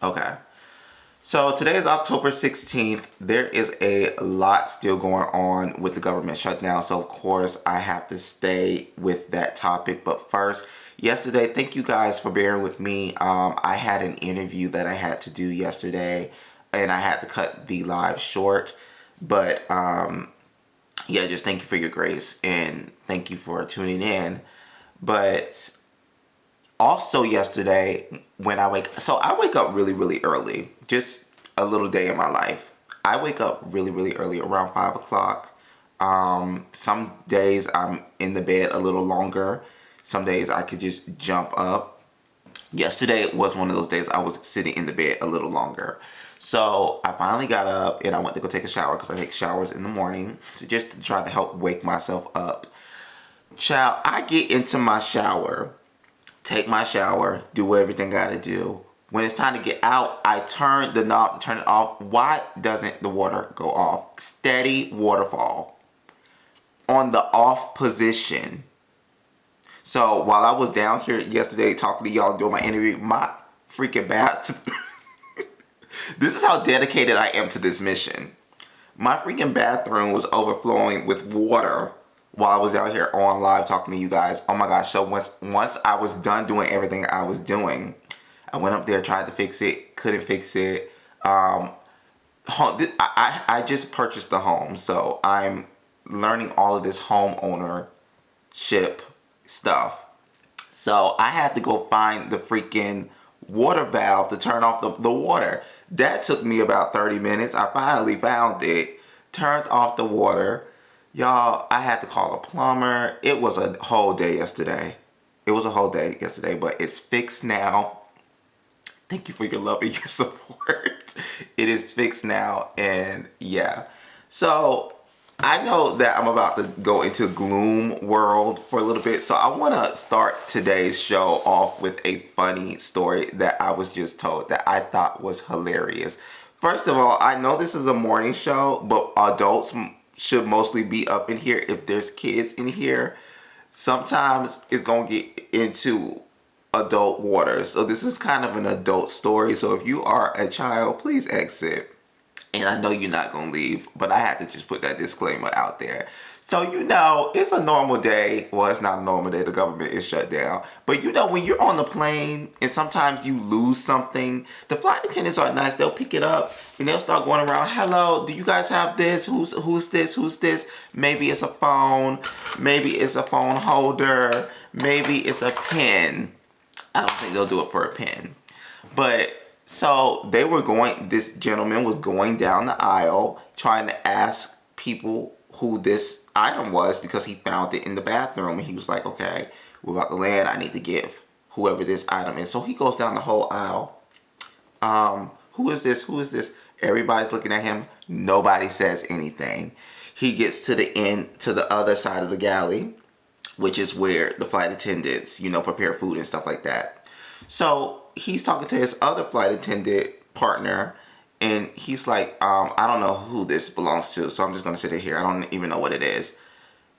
Okay. So today is October 16th. There is a lot still going on with the government shutdown. So of course I have to stay with that topic. But first, yesterday, thank you guys for bearing with me. I had an interview that I had to do yesterday and I had to cut the live short. But yeah, just thank you for your grace and thank you for tuning in. But also yesterday when I wake up really, really early. Just a little day in my life. I wake up really, really early, around 5 o'clock. Some days I'm in the bed a little longer. Some days I could just jump up. Yesterday was one of those days I was sitting in the bed a little longer. So I finally got up and I went to go take a shower because I take showers in the morning. So just to try to help wake myself up. Child, I get into my shower, take my shower, do everything I gotta do. When it's time to get out, I turn the knob to turn it off. Why doesn't the water go off? Steady waterfall on the off position. So while I was down here yesterday talking to y'all doing my interview, my freaking bath. This is how dedicated I am to this mission. My freaking bathroom was overflowing with water while I was out here on live talking to you guys. Oh my gosh. So once I was done doing everything I was doing, I went up there, tried to fix it, couldn't fix it. I just purchased the home, so I'm learning all of this home ownership stuff. So I had to go find the freaking water valve to turn off the water. That took me about 30 minutes. I finally found it, turned off the water. Y'all, I had to call a plumber. It was a whole day yesterday. It was a whole day yesterday, but it's fixed now. Thank you for your love and your support. It is fixed now, and yeah. So I know that I'm about to go into gloom world for a little bit, so I want to start today's show off with a funny story that I was just told that I thought was hilarious. First of all, I know this is a morning show, but adults should mostly be up in here. If there's kids in here, sometimes it's gonna get into adult waters. So this is kind of an adult story. So if you are a child, please exit. And I know you're not gonna leave, but I had to just put that disclaimer out there. So it's a normal day. Well, it's not a normal day. The government is shut down. But when you're on the plane and sometimes you lose something, the flight attendants are nice. They'll pick it up and they'll start going around. Hello, do you guys have this? Who's this? Who's this? Maybe it's a phone. Maybe it's a phone holder. Maybe it's a pen. I don't think they'll do it for a pen. But so this gentleman was going down the aisle trying to ask people who this item was because he found it in the bathroom. And he was like, okay, we're about to land. I need to give whoever this item is. So he goes down the whole aisle. Who is this? Who is this? Everybody's looking at him. Nobody says anything. He gets to the end, to the other side of the galley, which is where the flight attendants, prepare food and stuff like that. So he's talking to his other flight attendant partner, and he's like, I don't know who this belongs to, so I'm just going to sit it here. I don't even know what it is.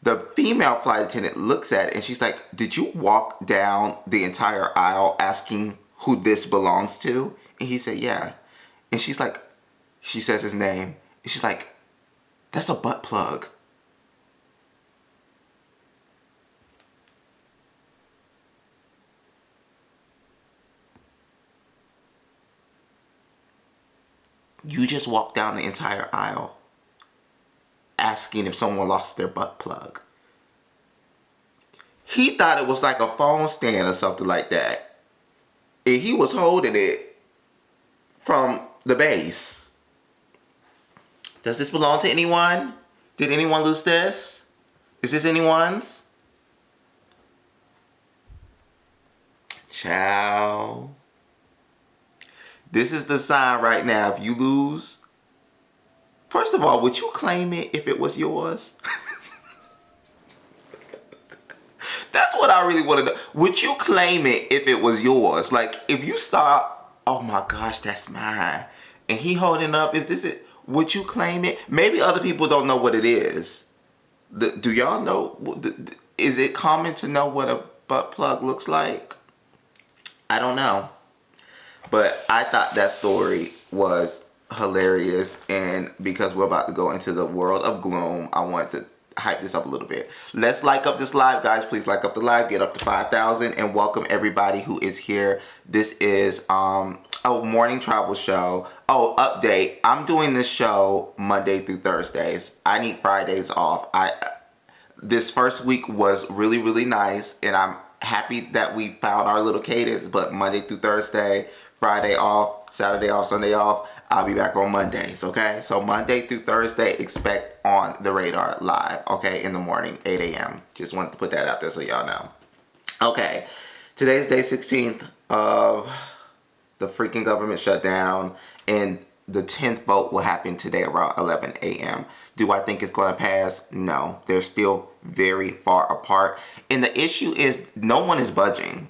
The female flight attendant looks at it, and she's like, did you walk down the entire aisle asking who this belongs to? And he said, yeah. And she's like, she says his name, and she's like, that's a butt plug. You just walked down the entire aisle asking if someone lost their butt plug. He thought it was like a phone stand or something like that. And he was holding it from the base. Does this belong to anyone? Did anyone lose this? Is this anyone's? Ciao. This is the sign right now. If you lose, first of all, would you claim it if it was yours? That's what I really want to know. Would you claim it if it was yours? Like, if you stop, oh my gosh, that's mine. And he holding up, is this it? Would you claim it? Maybe other people don't know what it is. Do y'all know? Is it common to know what a butt plug looks like? I don't know. But I thought that story was hilarious, and because we're about to go into the world of gloom, I wanted to hype this up a little bit. Let's like up this live, guys. Please like up the live, get up to 5,000, and welcome everybody who is here. This is a morning travel show. Oh, update. I'm doing this show Monday through Thursdays. I need Fridays off. This first week was really, really nice, and I'm happy that we found our little cadence. But Monday through Thursday, Friday off, Saturday off, Sunday off. I'll be back on Mondays, okay? So Monday through Thursday, expect On the Radar live, okay? In the morning, 8 a.m. Just wanted to put that out there so y'all know. Okay, today's day 16th of the freaking government shutdown, and the 10th vote will happen today around 11 a.m. Do I think it's going to pass? No. They're still very far apart. And the issue is no one is budging.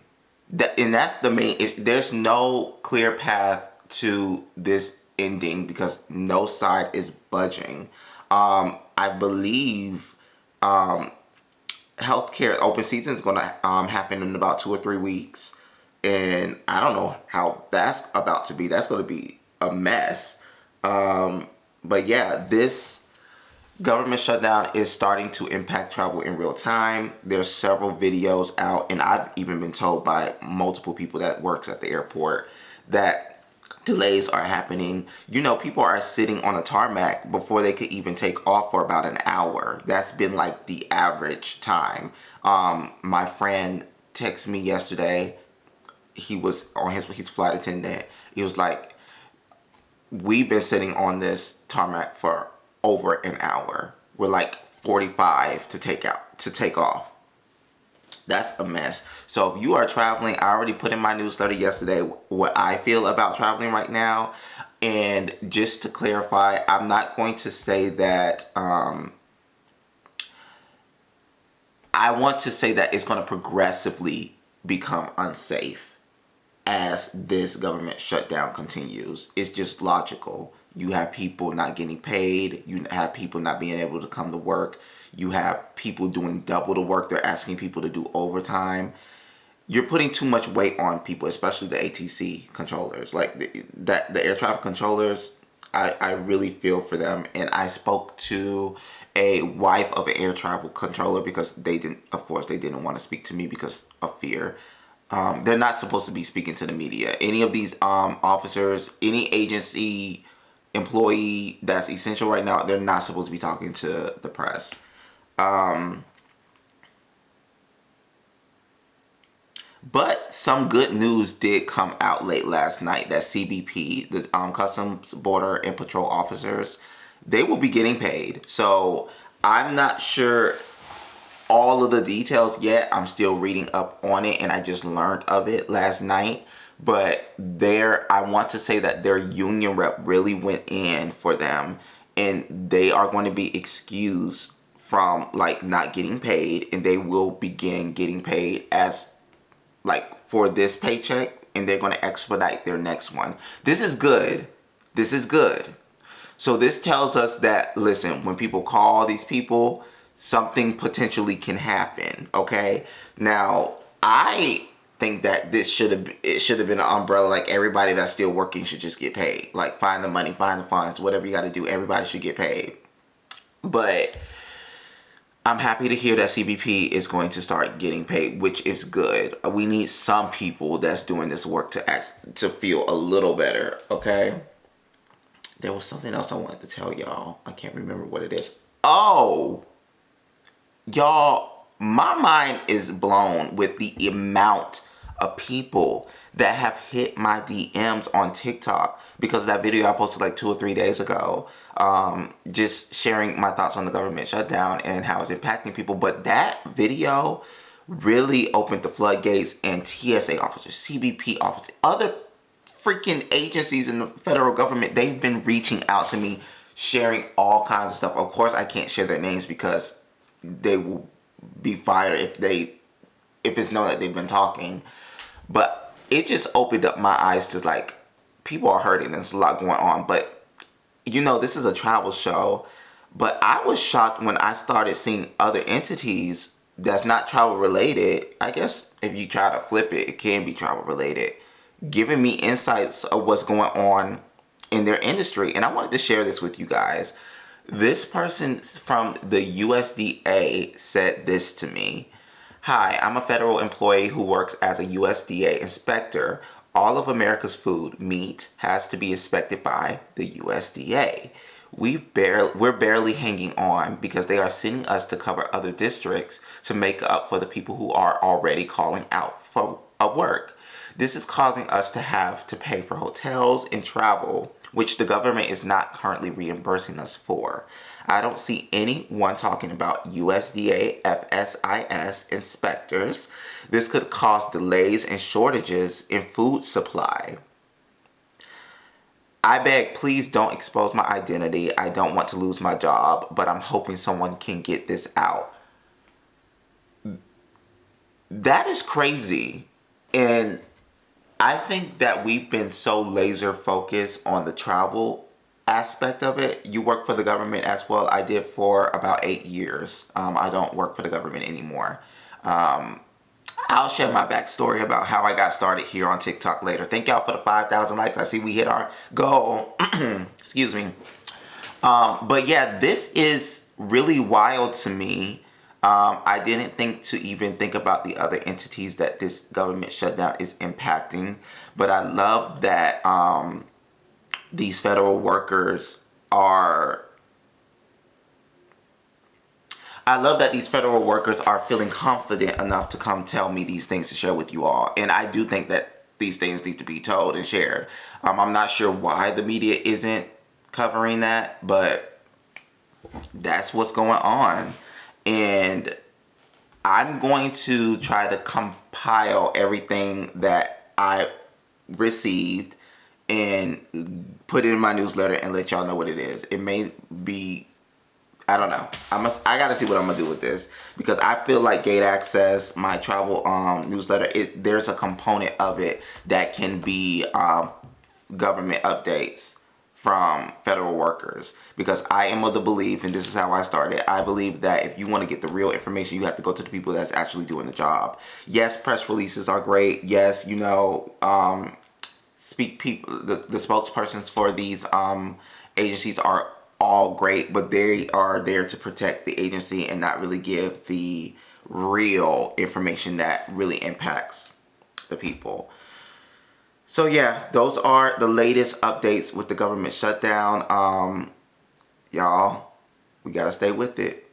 And that's the main issue. There's no clear path to this ending because no side is budging. I believe healthcare open season is going to happen in about 2 or 3 weeks. And I don't know how that's about to be. That's going to be a mess. But yeah, this government shutdown is starting to impact travel in real time. There's several videos out, and I've even been told by multiple people that works at the airport that delays are happening. You know, people are sitting on a tarmac before they could even take off for about an hour. That's been like the average time. My friend texted me yesterday. He was on his flight attendant. He was like, we've been sitting on this tarmac for over an hour. We're like 45 to take off. That's a mess. So if you are traveling, I already put in my newsletter yesterday what I feel about traveling right now. And just to clarify, I'm not going to say that I want to say that it's going to progressively become unsafe as this government shutdown continues. It's just logical. You have people not getting paid. You have people not being able to come to work. You have people doing double the work. They're asking people to do overtime. You're putting too much weight on people, especially the ATC controllers. Like the air traffic controllers, I really feel for them. And I spoke to a wife of an air travel controller because they didn't want to speak to me because of fear. They're not supposed to be speaking to the media. Any of these officers, any agency employee that's essential right now, they're not supposed to be talking to the press. But some good news did come out late last night that CBP, the Customs, Border, and Patrol officers, they will be getting paid. So I'm not sure all of the details yet. I'm still reading up on it, and I just learned of it last night. But I want to say that their union rep really went in for them, and they are going to be excused from like not getting paid, and they will begin getting paid as like for this paycheck, and they're going to expedite their next one. This is good. This is good. So this tells us that, listen, when people call these people, something potentially can happen, okay? Now, I think that it should have been an umbrella, like everybody that's still working should just get paid. Like find the money, find the funds, whatever you got to do, everybody should get paid. But I'm happy to hear that CBP is going to start getting paid, which is good. We need some people that's doing this work to feel a little better, okay? There was something else I wanted to tell y'all. I can't remember what it is. Oh! Y'all, my mind is blown with the amount of people that have hit my DMs on TikTok because of that video I posted like 2 or 3 days ago. Just sharing my thoughts on the government shutdown and how it's impacting people. But that video really opened the floodgates, and TSA officers, CBP officers, other freaking agencies in the federal government, they've been reaching out to me, sharing all kinds of stuff. Of course, I can't share their names because they will be fired if it's known that they've been talking. But it just opened up my eyes to like, people are hurting. There's a lot going on. But, you know, this is a travel show. But I was shocked when I started seeing other entities that's not travel related. I guess if you try to flip it, it can be travel related. giving me insights of what's going on in their industry. And I wanted to share this with you guys. This person from the USDA said this to me. Hi, I'm a federal employee who works as a USDA inspector. All of America's food, meat, has to be inspected by the USDA. We're barely hanging on because they are sending us to cover other districts to make up for the people who are already calling out for work. This is causing us to have to pay for hotels and travel, which the government is not currently reimbursing us for. I don't see anyone talking about USDA FSIS inspectors. This could cause delays and shortages in food supply. I beg, please don't expose my identity. I don't want to lose my job, but I'm hoping someone can get this out. That is crazy. And I think that we've been so laser focused on the travel aspect of it. You work for the government as well. I did for about 8 years. I don't work for the government anymore. I'll share my backstory about how I got started here on TikTok later. Thank y'all for the 5,000 likes. I see we hit our goal. Excuse me. But yeah, this is really wild to me. I didn't think to even think about the other entities that this government shutdown is impacting. But I love that these federal workers are... I love that these federal workers are feeling confident enough to come tell me these things to share with you all. And I do think that these things need to be told and shared. I'm not sure why the media isn't covering that, but that's what's going on. And I'm going to try to compile everything that I received and put it in my newsletter and let y'all know what it is. It may be... I don't know. I gotta see what I'm gonna do with this, because I feel like Gate Access, my travel newsletter, there's a component of it that can be government updates from federal workers. Because I am of the belief, and this is how I started, I believe that if you want to get the real information, you have to go to the people that's actually doing the job. Yes, press releases are great. Yes, you know, the spokespersons for these agencies are all great, but they are there to protect the agency and not really give the real information that really impacts the people. So yeah, those are the latest updates with the government shutdown. Y'all, we gotta stay with it.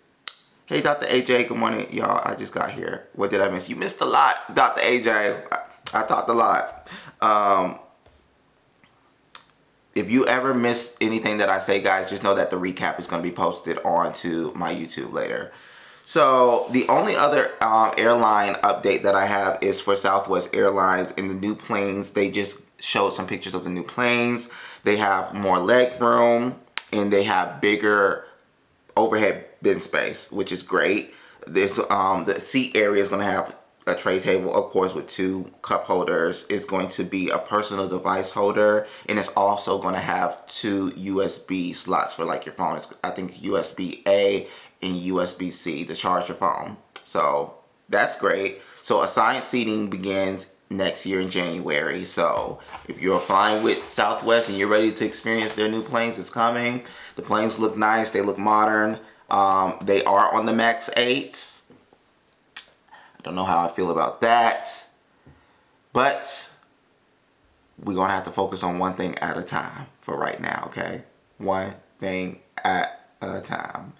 Hey, Dr. AJ, good morning. Y'all, I just got here. What did I miss? You missed a lot, Dr. AJ. I talked a lot. If you ever miss anything that I say, guys, just know that the recap is going to be posted onto my YouTube later. So the only other airline update that I have is for Southwest Airlines and the new planes. They just showed some pictures of the new planes. They have more leg room and they have bigger overhead bin space, which is great. There's the seat area is going to have a tray table, of course, with 2 cup holders. It's going to be a personal device holder, and it's also going to have 2 USB slots for like your phone. It's, I think, USB-A and USB-C to charge your phone. So that's great. So assigned seating begins next year in January. So if you're flying with Southwest and you're ready to experience their new planes, it's coming. The planes look nice. They look modern. They are on the MAX 8s. I don't know how I feel about that, but we're going to have to focus on one thing at a time for right now, okay? One thing at a time.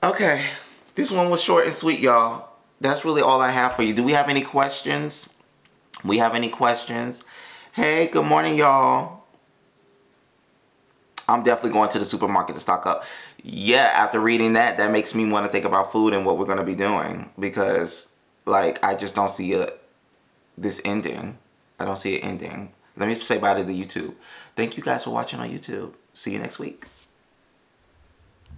Okay, this one was short and sweet, y'all. That's really all I have for you. Do we have any questions? We have any questions? Hey, good morning, y'all. I'm definitely going to the supermarket to stock up. Yeah, after reading that, that makes me want to think about food and what we're going to be doing. Because, like, I just don't see this ending. I don't see it ending. Let me say bye to the YouTube. Thank you guys for watching on YouTube. See you next week.